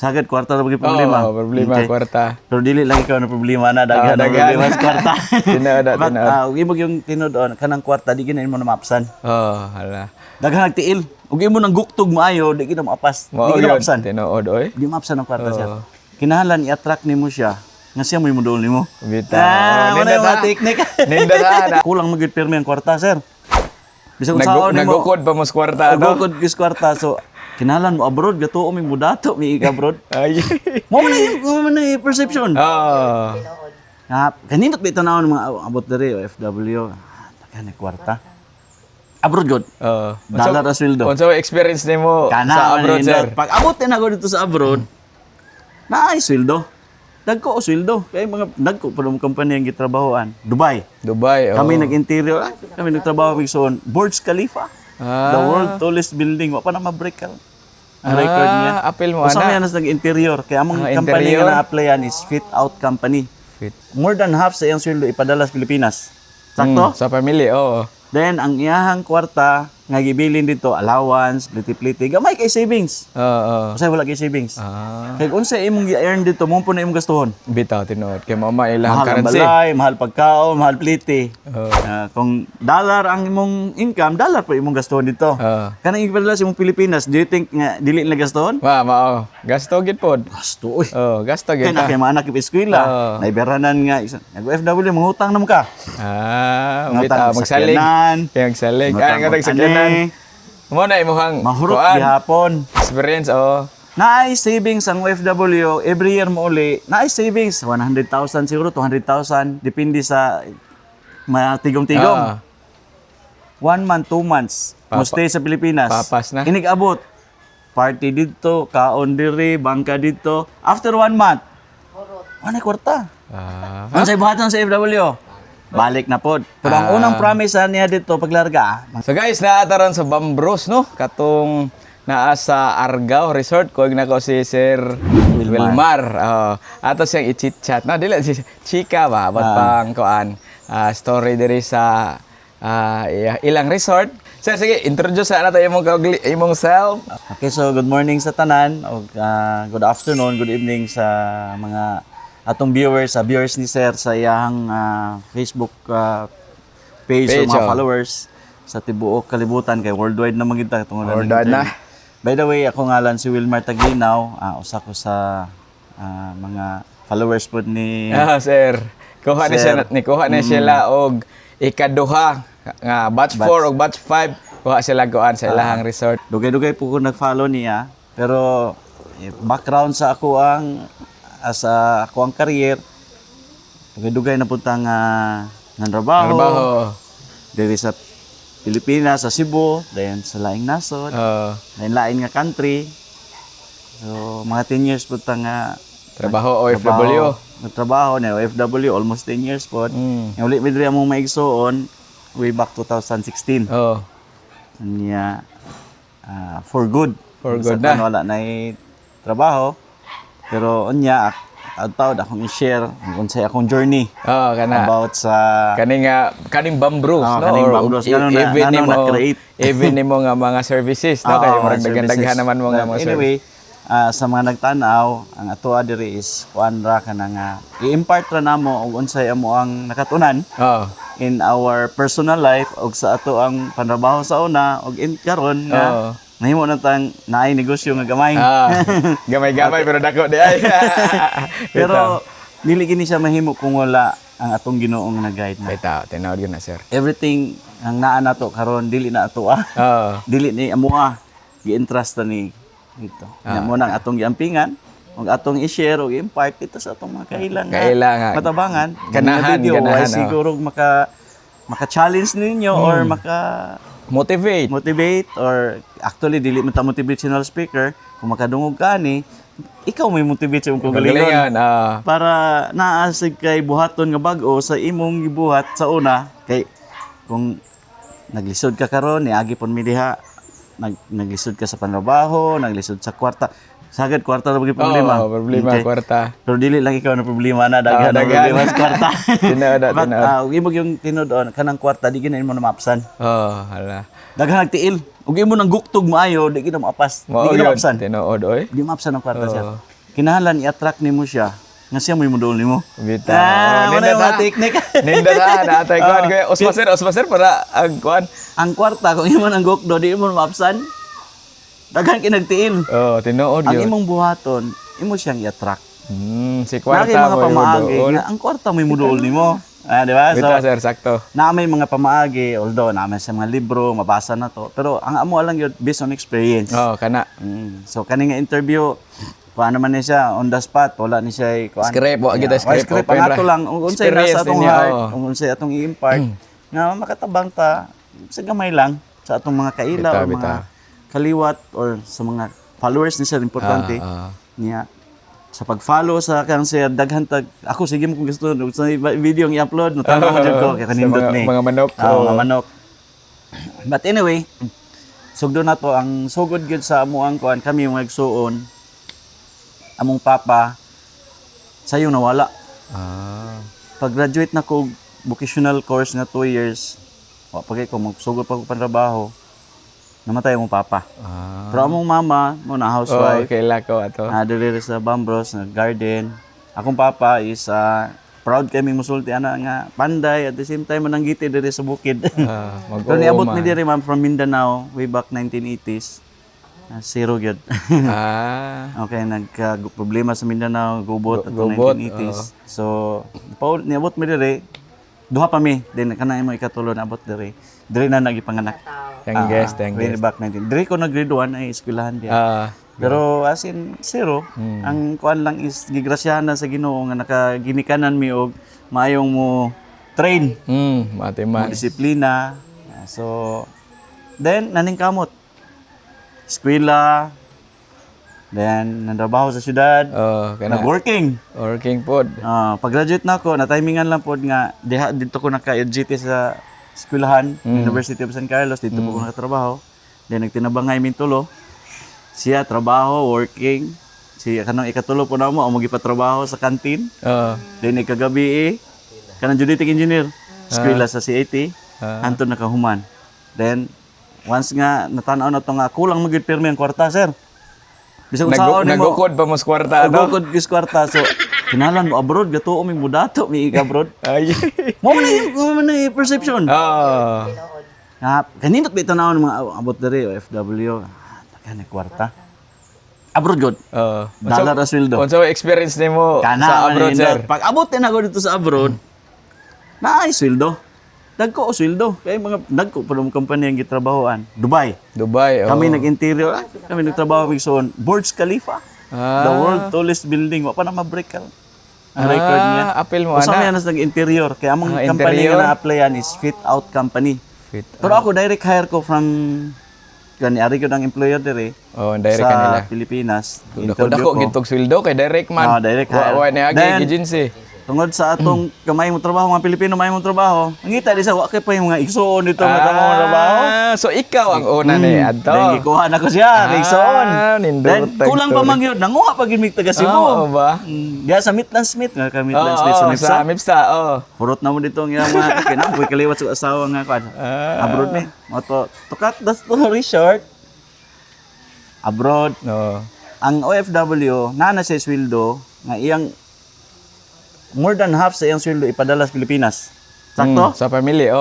Sagad kwarta na bagi problema. Oo, problema kwarta. Pero dili lang ikaw na problema na daghan na problema sa kwarta. Tinood. Ug imo yung tinud-on kanang kwarta di gina mo na maapsan. Hala. Daghan nagtiil. Ug imo nang guktog maayo di gina maapas. Di Mao gina yun, maapsan. tinood oy. Di maapsan ang kwarta siya. Kinahanglan i-attract nimo siya. Nga siya mo imudol nimo. Bita. Wala yung technique. Ninda na. Kulang magid pirmi ang kwarta, sir. Bisag unsaon nimo. Nagukod pa mo sa kwarta, no? Nagukod gis kwarta. So kinahanglan mo abroad gato mi mudato mi abroad. Ay. Mo man yung perception. Kanindot ba ito na mga abot diri OFW. Taga na kwarta. Abroad god. Dollar as sweldo. Unsa experience nimo sa abroad, sir? Pag abot na ako dito sa abroad, naay sweldo. Dagko o sweldo. Kaya mga dagko pa ng company ang gitrabahoan. Dubai. Kami nag-interior. Kami nagtrabaho sa Burj Khalifa. The world tallest building. Wa pa na ma-break ka. Ang record niya. Apil mo, Usama yan as nag-interior. Kaya among company nga na-applyan is Fit Out Company. More than half sa iyang sweldo ipadala sa Pilipinas. Sakto? Sa pamilya, oo. Then, ang iyahang kwarta, nga gibilin dito, allowance, pliti-pliti, gamay kay savings. Usay wala kay savings. Kaya kung sa imong i-earn dito, mo po na imong gastuhon. Bitaw, tinood. Kaya mama ilang Mahal ang currency. balay, mahal pagkaon, mahal pliti. Kung dollar ang imong income, dollar po imong gastuhon dito. Kanang ipadala sa imong Pilipinas, do you think nga dili na gastuhon? Mao. Gasto gid pod. Gasto, uy. Gasto gid. Kaya na kay mga anak ipeskwela, naiberanan nga, nag-OFW, mangutang na mo ka. Bitaw, magsalig. Kaya magsalig. Nga tagsakyanan. Mo na imong mahurot gihapon. Experience, Naay savings ang OFW, every year mo uli, naay savings, 100,000 siguro, 200,000, depende sa mga tigom-tigom. 1 month, 2 months, mo stay sa Pilipinas. Papas na. Inig-abot. Party dito, kaon diri, bangka dito. After 1 month, wala kwarta. Ano sa ibuhatan sa OFW? Balik na pod. Pero ang unang promise niya dito paglarga. So guys, naataran sa Bambros, no? Katong naa sa Argao Resort. Kuwag na ko si Sir Wilmar. Ato siyang i-chit-chat. No, dili si Chika ba? Ba't pang kuan? Story diri sa ilang resort. Sir, sige, introduce na nato imong self. Okay, so good morning sa tanan. O, good afternoon, good evening sa mga atong viewers ni Sir sa iyang Facebook page o mga followers sa tibuok kalibutan kay worldwide na magita worldwide na. By the way, ako ngalan si Wilmar Taglinaw, usa ko sa mga followers po ni Sir. Kuha ni sila og ikaduha nga batch 4 og batch 5 kuha sila kuan sa ilahang resort. Dugay-dugay po ko nag-follow niya, pero background sa ako ang ako ang career, dugay na puntang trabaho. Diri sa Pilipinas, sa Cebu, then sa laing nasod, then lain nga country. So, mga 10 years puntang trabaho OFW. Trabaho na OFW, almost 10 years po. Yung ulit midri among maigsoon, way back 2016. Niya, for good. For good na. Wala na trabaho. Pero unya taud akong i-share kung sa akong journey about sa kaning Bambros, no? Kaning Bambros even nimo nga mga services, no? Kay maragdagan naman mo nga mga anyway, sa mga nagtanaw, ang atoa diri is kuan ra kanang i-impart ra namo og unsay amo ang nakatunan in our personal life og sa ato ang panrabaho sa una og karon nga nahimo na tang naay negosyo nga gamay. Gamay-gamay pero dako di ay. Pero dili gini siya mahimo kung wala ang atong Ginoong nag-guide na. Bitaw, tinawag yun na, sir. Everything ang naa nato karon dili na ato dili ni amoa gi-entrust ni dito. Mo nang atong giampingan ug atong i-share ug impart dito sa atong mga kailangan. Matabangan. Ganahan siguro maka-challenge ninyo or motivate or actually dili man ta motivational speaker kung makadungog ka ni ikaw may motivate sa imong kagalingon para naasig kay buhaton nga bag-o sa imong gibuhat sa una kay kung naglisod ka karon niagi pon mi diha naglisod ka sa panrabaho naglisod sa kwarta sagad kwarta na bagi problema. Problema kwarta. Pero dili lang ikaw na problema na daghan na problema sa kwarta. Tinood. Ug yung tinud-on kanang kwarta di gina mo na maapsan. Hala. Daghan nagtiil. Ug imo nang guktog maayo di gina maapas. Di gina maapsan. Tinood oy. Di maapsan ang kwarta siya. kinahanglan i-attract nimo siya nga siya mo imudol nimo. Bitaw. Ano yung mga technique? Ninda na atay kuan kay Osmaser para ang kuan. Ang kwarta kung imo ang gokdo di mo maapsan. Daghan kinagtiil. Oh, tinuod Ang yun. imong buhaton, imo siyang i-attract. Si Nakay kwarta mga mo pamaagi yung nga ang kwarta mo imudol nimo. Di ba? So, Bitaw sir, sakto. na may mga pamaagi, although na may sa mga libro, mabasa na to. Pero ang amo lang yun, based on experience. Oh, kana. So, kani nga interview, paano man niya siya, on the spot, wala ni siya, Script, wa kita script, Script, open ang ra. ato lang, kung unsay Experience nasa atong ninyo, heart, oh. kung unsay atong i-impart, nga makatabang ta, sa gamay lang, sa atong mga kaila, Bitaw, o mga bitaw. kaliwat, or sa mga followers ni sir, importante, niya. Sa pag-follow sa kang sir, daghan tag, ako sige mo kung gusto, sa video ang i-upload, natanaw mo dyan ko, kaya kanindot ni. Mga manok. Mga manok. But anyway, sugdo na to, ang sugod gyud sa amuang kuan kami mga igsuon, among papa, sayo nawala. Pag-graduate na ko, vocational course nga 2 years, pagay ko, magsugod pa ko panrabaho, namatay among papa. Pero among mama, muna housewife, Okay, lako ato. dili sa Bambros, nag-garden. Akong papa is proud kami musulti ana nga panday at the same time mananggiti diri sa bukid. Pero niabot mi diri ma'am from Mindanao way back 1980s. Zero gyud. Okay, nagka-problema sa Mindanao, gubot at Gubot, 1980s. So, niabot mi diri. Duha pa mi, then kanang imo ikatulo na abot diri. Diri na nagipanganak. Yang guest, Way back 19. Diri ko nag-grade 1 ay eskwelahan diya. Pero as in zero, ang kuan lang is gigrasyahan na sa Ginoo nga nakaginikanan mi og maayong mo train, Matiman. disiplina. So then naning kamot. Eskwela. Then nandrabaho sa syudad. Kana. Nag-working. Working pod. Pag-graduate na ako, na-timingan lang pod nga dito ko naka-EGT sa eskwelahan, University of San Carlos, dito po ko nakatrabaho. Then nagtinabangay min tulo. Siya trabaho, working. Siya kanang ikatulo po na mo, ang magipatrabaho sa kantin. Then ikagabi kanang geodetic engineer. Eskwela sa CAT. Anton nakahuman. Then once nga natanaw na to nga kulang magid pirmi ang kwarta, sir. Bisa kung saon nimo. Nagukod pa mo sa kwarta. Nagukod gis kwarta. So kinalan mo abroad gato mi mudato mi abroad. Ay. Mo man ni perception. Kanindot ba itanawon mga abot diri OFW. Kana kwarta. Abroad god. Dollar as sweldo. Unsa experience nimo sa abroad, sir? Pag abot na ako dito sa abroad, naay sweldo. Dagko o sweldo. Kaya mga dagko pa ng company ang gitrabahoan. Dubai. Kami nag-interior. Kami nagtrabaho kami sa Burj Khalifa. The world tallest building. Wa pa na ma-break ang record niya. Apel mo, Usama yan as nag-interior. Kaya among company nga na-applyan is Fit Out Company. Pero ako, direct hire ko from ari ko ng employer dire direct kanila. sa Pilipinas. Dako gitog sweldo kay direct man. Direct hire. Wa na agi agency. Tungod sa atong kamay mong trabaho, mga Pilipino may mong trabaho, ngita di sa wa kay pa yung mga igsoon dito nga tamong trabaho. So ikaw ang una ni adto. Then gikuha na ko siya, igsoon. Then nindot kulang pa man gyud, nanguha pa gyud mig taga Cebu. ba? Diya sa Mitlan Smith nga kami Mitlan Smith sa Mipsa. Sa Mipsa, Purot na mo dito nga mga kinaboy kaliwat sa asawa nga kuan. Abroad ni. Moto to cut the story short. Abroad. Ang OFW na siya sweldo nga iyang more than half sa iyang sweldo ipadala sa Pilipinas. Sakto? Sa family,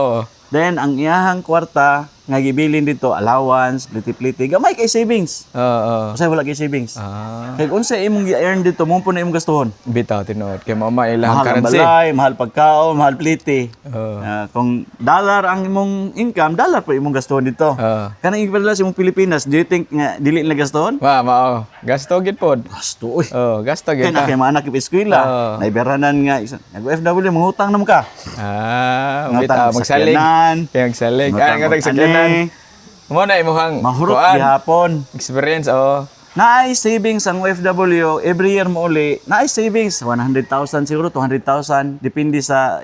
Then, ang iyahang kwarta, nga gibilin dito, allowance, pliti-pliti, gamay kay savings. Kasi wala kay savings. Kaya kung sa imong i-earn dito, mong po na imong gastuhon. Bitaw, tinuod. Kaya mama ilang Mahal ang currency. balay, mahal pagkaon, mahal pliti. Kung dollar ang imong income, dollar po imong gastuhon dito. Kanang ipadala sa imong Pilipinas, do you think nga dili na gastuhon? Mao. Gasto gid pod. Gasto, Gasto gid. Kaya na kay mga anak eskwela, naiberanan nga, nag-OFW, mangutang naman ka. Bitaw, magsalig. Kaya magsalig. Nga tagsakyanan. Mo na imong Mahurot gihapon. Experience, Naay savings ang OFW, every year mo uli, naay savings, 100,000 siguro, 200,000, depende sa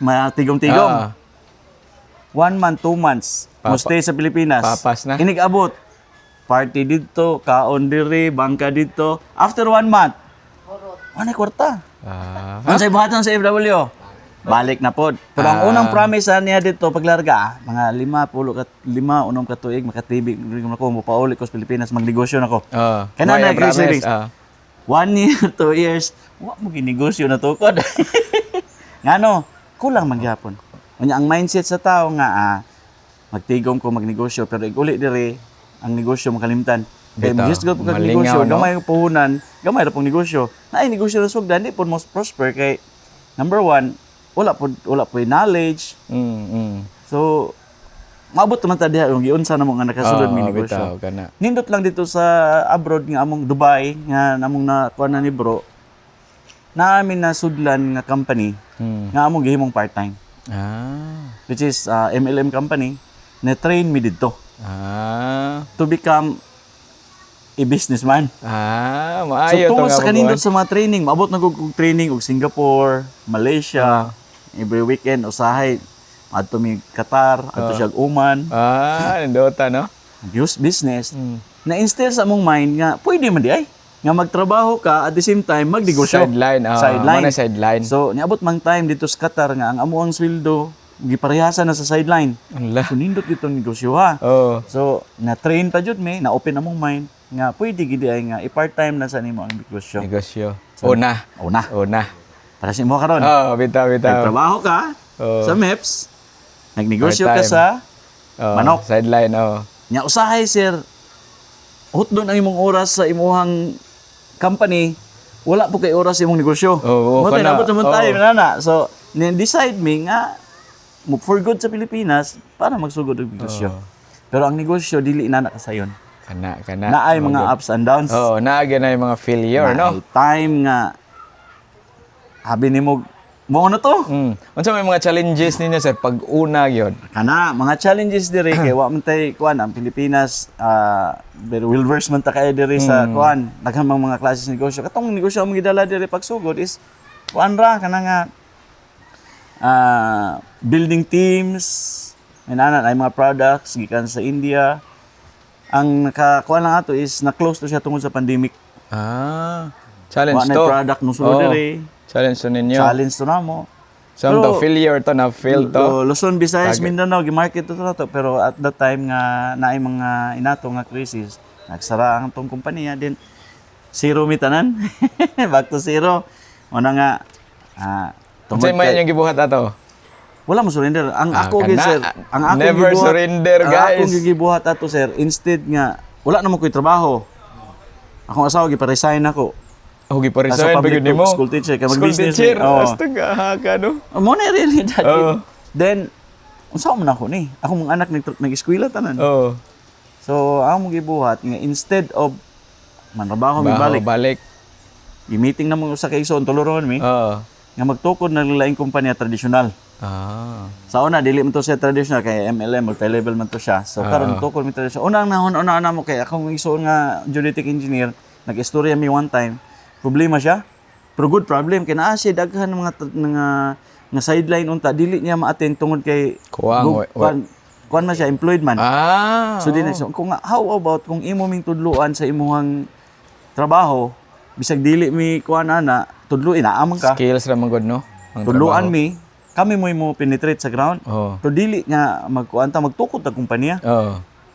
mga tigom-tigom. 1 month, 2 months, mo stay sa Pilipinas. Papas na. Inig-abot. Party dito, kaon diri, bangka dito. After 1 month, wala kwarta. Ano sa ibuhatan sa OFW? Balik na pod. Pero ang unang promise niya dito paglarga, mga 5 ka tuig makatibig ko mo pauli ko sa Pilipinas magnegosyo nako. Oh. Kaya na nag savings. 1 year, 2 years, wa mo ginegosyo na tukod. Ngano, kulang man gyapon. Unya ang mindset sa tao nga magtigom ko magnegosyo pero uli dire ang negosyo makalimtan. Kay Bitaw, maghisgot ko kag malingaw, negosyo, no? gamay ang puhunan, gamay ra pong negosyo. Naay negosyo ra sugdan di pud most prosper kay number 1, wala po knowledge. So maabot naman ta diha yung giunsa na mo nga nakasulod mi negosyo. Bitaw kana. Nindot lang dito sa abroad nga among Dubai nga namong nakuha na ni bro. Naamin na sudlan nga company nga among gihimong part-time. Which is MLM company na train me dito to become a businessman. Maayo So tungod to sa kanindot sa mga training, maabot na kog training og Singapore, Malaysia, every weekend usahay adto mi Qatar, adto siya Oman. Nindota no? Use business. Na-instill sa among mind nga pwede man di ay nga magtrabaho ka at the same time magnegosyo. Sideline. So niabot mang time dito sa Qatar nga ang amuang sweldo giparehasan na sa sideline. So nindot dito negosyo ha. So na-train pa jud mi, na-open among mind nga pwede gid ay nga i-part-time na sa nimo ang negosyo. Una. Para sa imo karon. Bitaw. Nagtrabaho ka sa MEPS, nagnegosyo ka sa manok. Sideline, Nya usahay sir, hutdon ang imong oras sa imuhang company, wala po kay oras sa imong negosyo. Mo tayo nabot naman tayo nana. So, decide me nga for good sa Pilipinas para magsugod og negosyo. Pero ang negosyo dili na kasayon. Kana. Naay mga ups and downs. Naagay na yung mga failure, no? Naay time nga habi nimo mo na to. Unsa may mga challenges ninyo sir pag una gyud? Kana mga challenges diri kay wa man tay kuan ang Pilipinas very well versed man ta kay diri sa kuan daghang mga klase ng negosyo. Katong negosyo ang gidala diri pagsugod is kuan ra kana nga building teams, ay mga products gikan sa India. Ang nakakuha lang ato is na-close to siya tungod sa pandemic. Challenge to. Product nung sulod diri. Challenge to ninyo. Challenge to namo. Some to failure to na fail to. Luzon, Visayas, Mindanao gi-market to to pero at that time nga naay mga inato nga crisis, nagsara ang tong kompanya din zero mi tanan. Back to zero. Una nga Unsay may yung gibuhat ato? Wala mo surrender. Ang ako gid sir, ang ako never gibuhat, surrender guys. Ang ako gibuhat ato sir, instead nga wala na mo koy trabaho. Akong asawa gipa-resign ako. Gipa-resign ba yun mo? School teacher, ka mag-business. School teacher, astaga ka no. Mo na really that. Then unsa man ako ni? Ako mong anak nag-eskwela tanan. So ako mo gibuhat nga instead of manrabaho mi balik. Gi-meeting na mo sa kaigsoon tuluron mi. Nga magtukod na laing kumpanya tradisyonal. Sa una dili man to siya traditional kay MLM multi-level man to siya. So karon tukod mi traditional. Una mo kay akong igsoon nga geodetic engineer, nag-istorya mi one time. Problema siya. Pero good problem kay naa siya daghan nga sideline unta dili niya ma-attend tungod kay kuan man siya employed man. So kung how about kung imo ming tudluan sa imuhang trabaho bisag dili mi kuan ana tudluin amang ka. Skills ra man gud no. Tudluan mi kami mo penetrate sa ground. Pero dili nga magkuanta magtukod ta kumpanya.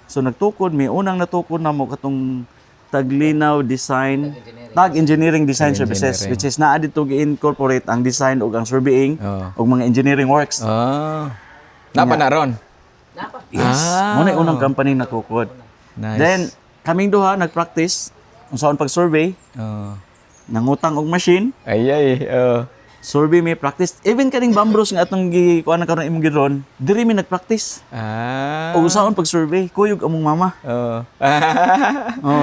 So nagtukod mi unang natukod na mo katong Taglinaw Design, Engineering Design Services, which is naa dito gi-incorporate ang design ug ang surveying ug mga engineering works. Napa na ron? Yes. Muna unang company natukod. Nice. Then kaming duha nagpractice unsaon pag-survey. Nangutang og machine. Survey may practice. Even kaning Bambros nga atong gikuan karon imong giron, diri mi nagpractice. Ug usaon pag-survey, kuyog among mama.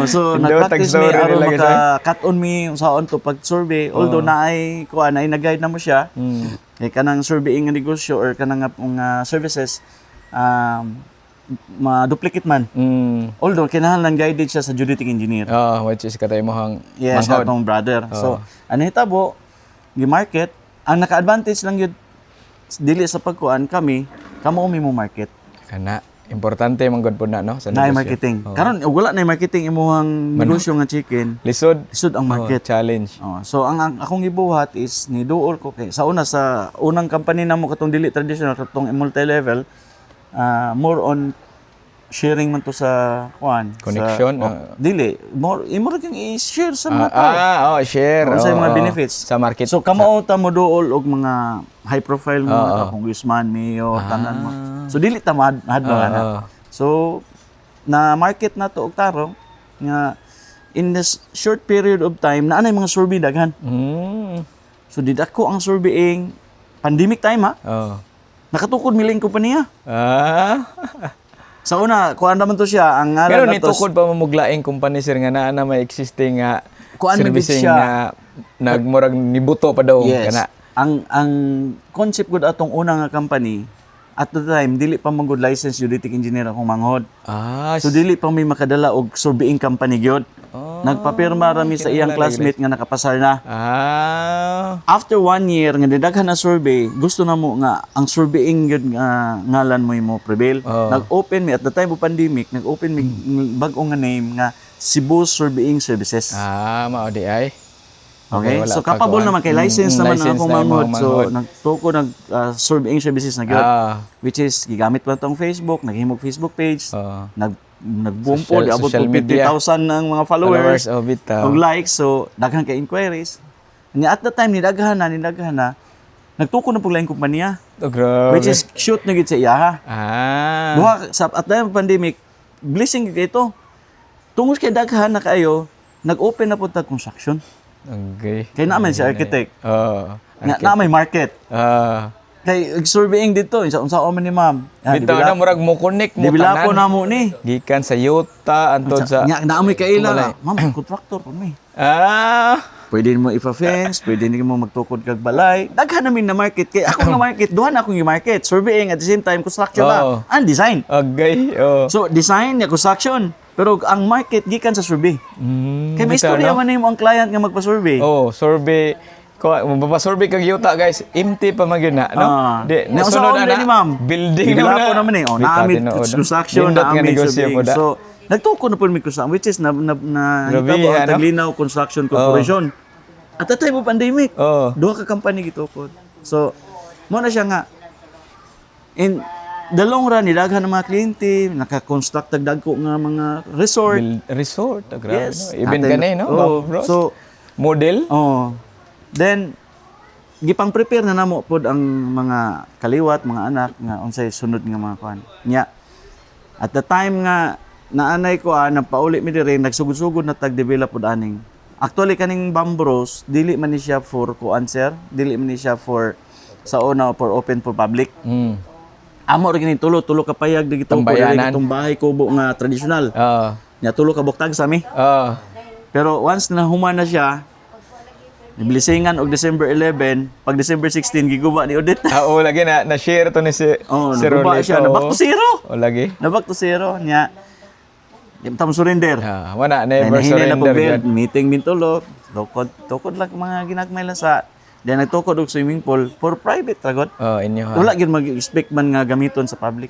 So nagpractice mi aron maka-cut on mi usaon to pag-survey. Although naay kuan ay nag-guide na mo siya. Kay kanang surveying nga negosyo or kanang services ma-duplicate man. Although kinahanglan guided siya sa geodetic engineer. Which is katay mo hang yes, atong brother. So ano hitabo gi-market, ang naka-advantage lang yun dili sa pagkuan kamo mo market. Kana importante man gud pud na no sa negosyo. Marketing. Karon wala na marketing imuhang negosyo nga chicken. Lisod ang market. Challenge. So ang akong gibuhat is ni duol ko kay sa unang company namo katong dili traditional katong multi-level more on sharing man to sa kuan Connection, dili imo ra kang i-share sa mga tao share. sa mga benefits sa market. so kamao ta mo duol og mga high profile nga congressman, mayor, tanan mo. So dili ta mahadlangan. So na market na to og tarong nga in this short period of time na anay mga survey daghan. So didako ang surveying pandemic time nakatukod miling kompanya. Sa una, kuan naman to siya ang ngalan pero na to. nitukod pa mamuglaing company sir nga naa na may existing nga Kuan servicing siya. nga nagmurag nibuto pa daw Yes. kana. Ang concept gud atong una nga company at the time dili pa man gud license geodetic engineer akong manghod. So dili pa may makadala og surveying company gyud. Nagpapirma rami sa iyang classmate nga nakapasar na. After 1 year nga didaghan na survey, gusto na mo nga ang surveying gyud nga ngalan mo prevail. Nag-open mi at the time of pandemic, nag-open mi bag-o nga name nga Cebu Surveying Services. Mao di ay. Okay, wala so pa capable kuan. naman kay license naman License akong na yung manghod. mga So manghod. nagtuko surveying services na gyud. Which is gigamit pa tong Facebook, naghimog Facebook page, nag-boom po, abot social po media. 50,000 ng mga followers, bitaw. og likes, so daghan kay inquiries. At the time ni daghan na, nagtuko na po laing kumpanya, Grabe. which is shoot na gid sa iyaha. Duha sa at the time of pandemic, blessing gid ito. Tungod kay daghan na kayo, nag-open na po tag construction. Okay. Kay naman si architect. Nga Na may market. Kay surveying dito, unsa man ni ma'am. Bitaw na murag mo connect mo Dibilapo na mo ni. gikan sa yuta antod sa Nya naamoy kaila. Ma'am, contractor po mi. Pwede mo ipa-fence, pwede mo magtukod kag balay. Daghan namin na market kay ako nga market, duha na akong market. Surveying at the same time construction na. And design. Okay. So design ya construction. Pero ang market gikan sa survey. Kay may bitaw, istorya no? man nimo ang client nga magpa-survey. Survey. Mapasurvey kag yuta guys, empty pa man gyud na, no? Nasunod na ni ma'am. Building Dibilapo na. naman eh. Naamit construction, naamit surveying. So nagtuko na po mi construction, which is na Grabe, hitabo ang ano? Taglinaw Construction Corporation. At the time of pandemic, duha ka company gitukod. So, mo na siya nga in the long run nidaghan ng mga kliyente, naka-construct dagko nga mga resort. Resort, grabe. Yes. No? Even kanay, no? Bro? So, model. then gipang prepare na namo pod ang mga kaliwat, mga anak nga unsay sunod nga mga kuan. Nya at the time nga naanay ko nagpauli mi diri nagsugod-sugod na tag-develop pod aning. Actually kaning Bambros dili man ni siya for kuan sir, dili man ni siya for sa una for open for public. Amo ra gini tulo ka payag digito ko diri kitong bahay kubo nga traditional. Nya tulo ka buktag sa mi. Pero once na human na siya, niblisingan og December 11, pag December 16 giguba ni Odette. Lagi na share to ni si Rolito. Siya na back to zero. Lagi. Na back to zero nya. Di tam surrender. Wala never surrender. Meeting mintulo, tukod lang mga ginagmay lang sa. Then nagtukod og swimming pool for private ragot. Inyo ha. Wala gyud mag-expect man nga gamiton sa public.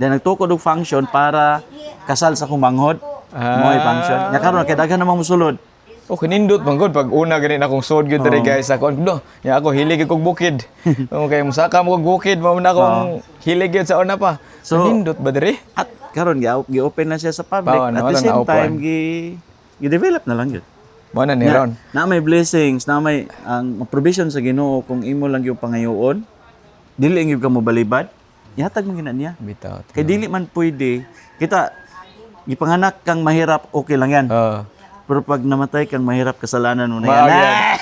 Then nagtukod og function para kasal sa kumanghod. Mo'y function. Nya karon kay daghan namang mosulod. Kanindot man gud pag una gani akong sod gyud diri guys ako. Ya ako hilig kog bukid. Okay, musaka mo kog bukid mo na akong hilig gyud sa una pa. So kanindot ba diri? At karon gi-open na siya sa public at the same time gi-develop na lang gyud. Mo na ni ron. Na may blessings, na may ang provision sa Ginoo kung imo lang yung pangayoon. Dili gyud ka mo balibad. Ihatag mo gina niya. Bitaw. Kay dili man pwede kita gipanganak kang mahirap okay lang yan. Pero pag namatay kang mahirap kasalanan mo na yan.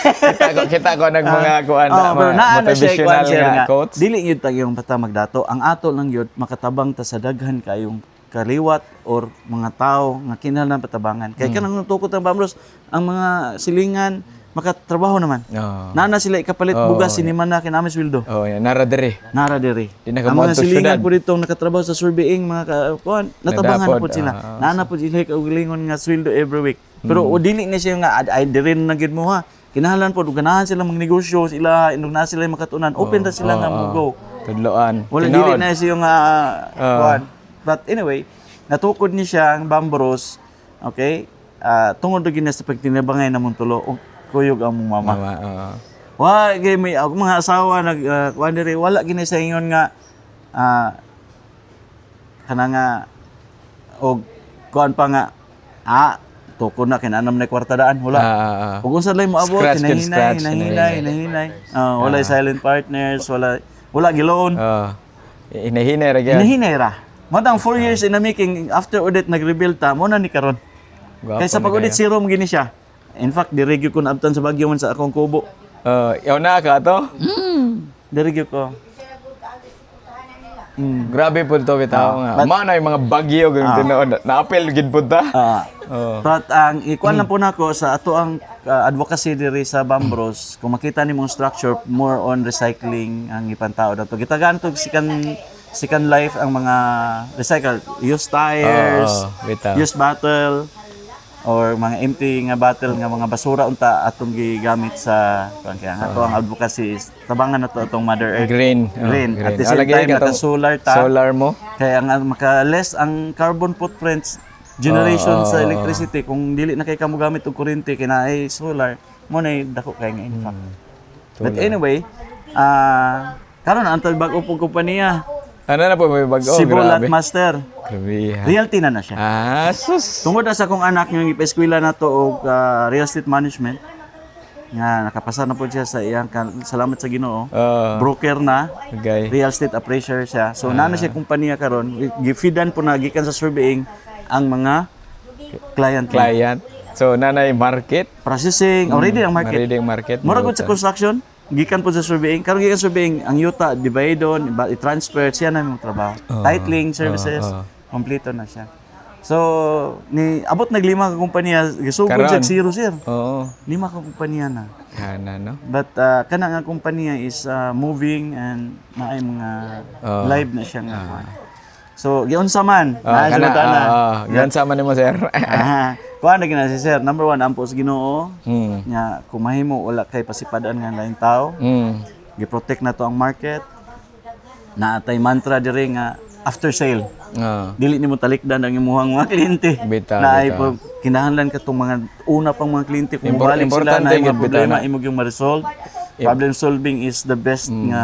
Kita ko nag mga kuan motivational nga quotes. Dili gyud tag yung bata magdato. Ang ato lang gyud makatabang ta sa daghan kayong kaliwat or mga tao nga kinahanglan patabangan. Kay kanang tukod ang Bambros, ang mga silingan makatrabaho naman. Nana sila ikapalit bugas siniman na kinami sweldo. Nara diri. Ang mga silingan po dito nakatrabaho sa surveying mga kuan natabangan po sila. Nana po sila kaugalingon nga sweldo every week. Pero dili na siya nga ay diri na gid mo ha. Kinahanglan po ganahan sila magnegosyo sila indog na sila makatunan. Open ra sila nga mo go. Tudloan. Wala dili na siya nga kuan. But anyway, natukod ni siya ang Bambros. Okay? Tungod gyud na sa pagtinabangay namong tulo kuyog ang mong mama. Wa gay may mga asawa nag kuan diri wala gini sa ingon nga kana nga og kuan pa nga tuko na kinanam na kwartadaan wala. Ug unsa lay moabot Scratch, hinahinay. Wala silent partners, wala giloan. Hinahinay ra gyud. Hinahinay ra. Madang 4 years in the making after audit nag-rebuild ta mo na ni karon. Kaysa pag audit zero mo gini siya. In fact, dirigyo ko na abtan sa Baguio man sa akong kubo. Yaw na ka to? Dirigyo ko. Grabe po ito bitaw nga. Mana yung mga bagyo ganun tinuod. Na-apel gid po ta. But ang ikuan lang po nako sa ato ang advocacy diri sa Bambros, kung makita nimong structure more on recycling ang ipantao dato. Gitagaan to second life ang mga recycle, used tires, used bottle or mga empty nga bottle nga mga basura unta atong gigamit sa kaya nga ato ang advocacy is tabangan nato atong Mother Earth. Green. At the same time naka-solar ta. Solar mo. Kaya nga maka-less ang carbon footprints generation sa electricity kung dili na kay kamo gamit og kuryente kinaay solar mo na dako kay nga in fact. But anyway, karon ang bag-o pong kompanya. Ano na po may bag-o? Cebu Land Master. Grabe. Realty na siya. Sus. Tungod na sa kong anak yung ipa-eskwela na to og real estate management. Nga nakapasa na po siya sa iyang salamat sa Ginoo. Broker na. Okay. Real estate appraiser siya. So na siya kompanya karon. Gifidan po na gikan sa surveying ang mga client. So nanay market. Processing, already ang market. Already ang market. Mura gud sa construction, gikan po sa surveying. Karon gikan surveying, ang yuta divide doon, i-transfer siya na yung trabaho. Titling services, kompleto na siya. So, abot naglima ka kumpanya, gisugod siya zero sir. Oo. 5 ka kumpanya na. Kana no. But kana nga kumpanya is moving and naay mga live na siya nga. So, giunsa man, giunsa man nimo sir. Kuha na gina si sir. Number 1, ampo sa Ginoo. Nya kung mahimo wala kay pasipadaan nga lain tao. Gi-protect na to ang market. Naatay mantra diri nga after sale. Dili nimo talikdan ang imong mga kliyente. Naay po kinahanglan katong mga una pang mga kliyente kung balik sila na mga problema imo gyud ma-resolve. Problem solving is the best nga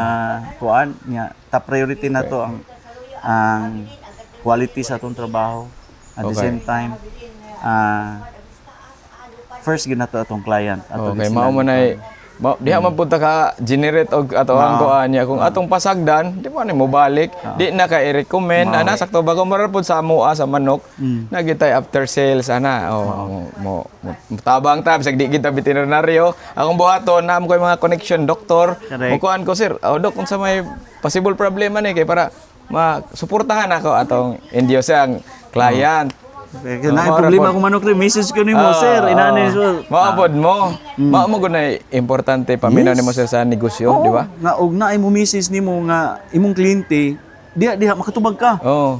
kuan nga top priority na to ang quality sa atong trabaho. At the same time, first ginato atong client. Okay, mao mo na diha man punta ka generate og ato ang kuan niya kung atong pasagdan di mo ni mo balik di na ka i-recommend ana sakto bago maral pud sa amoa sa manok nagitay after sales ana mo tabang tab sa di kita veterinaryo akong buhaton na mo koy mga connection doktor mo kuan ko sir dok unsa may possible problema ni kay para masuportahan ako atong endio ang client. Kaya problema kung manok rin, message ko ni mo, sir, inanay so. Maabod mo. Mao mo gunay importante paminaw nimo sir sa negosyo, di ba? Nga og naay mo message nimo nga imong kliyente, diha makatubag ka.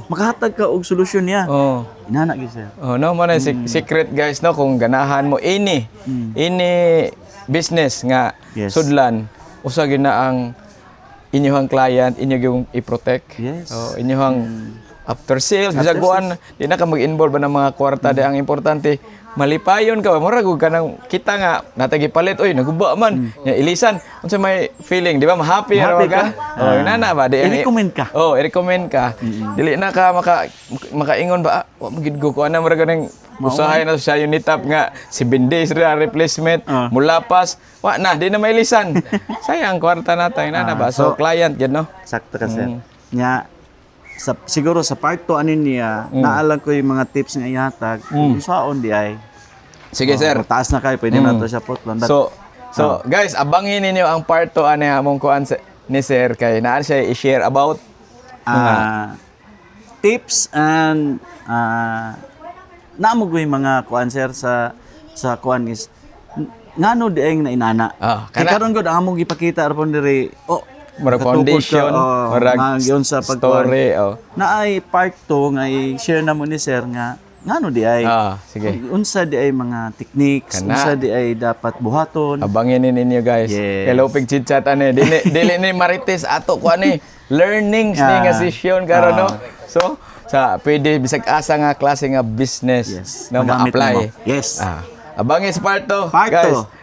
Makahatag ka og solusyon niya. Inana gyud sir. No mo na secret guys no kung ganahan mo ini business nga sudlan usa gyud na ang inyong client inyo yung i-protect. Yes. Inyong after sales, bisaguan, di na ka mag-involve ng mga kwarta. Ang importante, malipayon ka. Mura ka nang kita nga, natagipalit, oy, naguba man. Ilisan, kung may feeling, di ba, ma-happy ka? Nana ba? I-recommend ka. I-recommend ka. Dili na ka makaingon ba, magiggo ko, ano mura ka nang usahay na sa Unitap nga, 7 days replacement, mulapas, na, di na may lisan. Sayang, kwarta natin, nana ba? So, client, yan, no? Sakto ka, sir. Siguro sa part 2 anin niya, naalam ko yung mga tips nga ihatag. Kung saon di ay. Sige, sir. Taas na kayo, pwede na to siya potlan. So, guys, abangin ninyo ang part 2 ani among kuan ni sir kay naan siya i-share about tips and naamo ko yung mga kuan sir sa kuan is ngano di ay na inana. Kay karon gud ang among gipakita aron diri murag foundation, murag sa story. Naay part 2 nga i-share na mo ni sir nga ngano di ay. Sige. Unsa di ay mga techniques, unsa di ay dapat buhaton. Abangin ninyo guys. Hello pig chit-chat ani. Dili ni marites ato ko ani. Learnings ni nga session karon no. So pwede bisag asa nga klase nga business na ma-apply. Yes. Abangin sa part 2 Part guys. 2.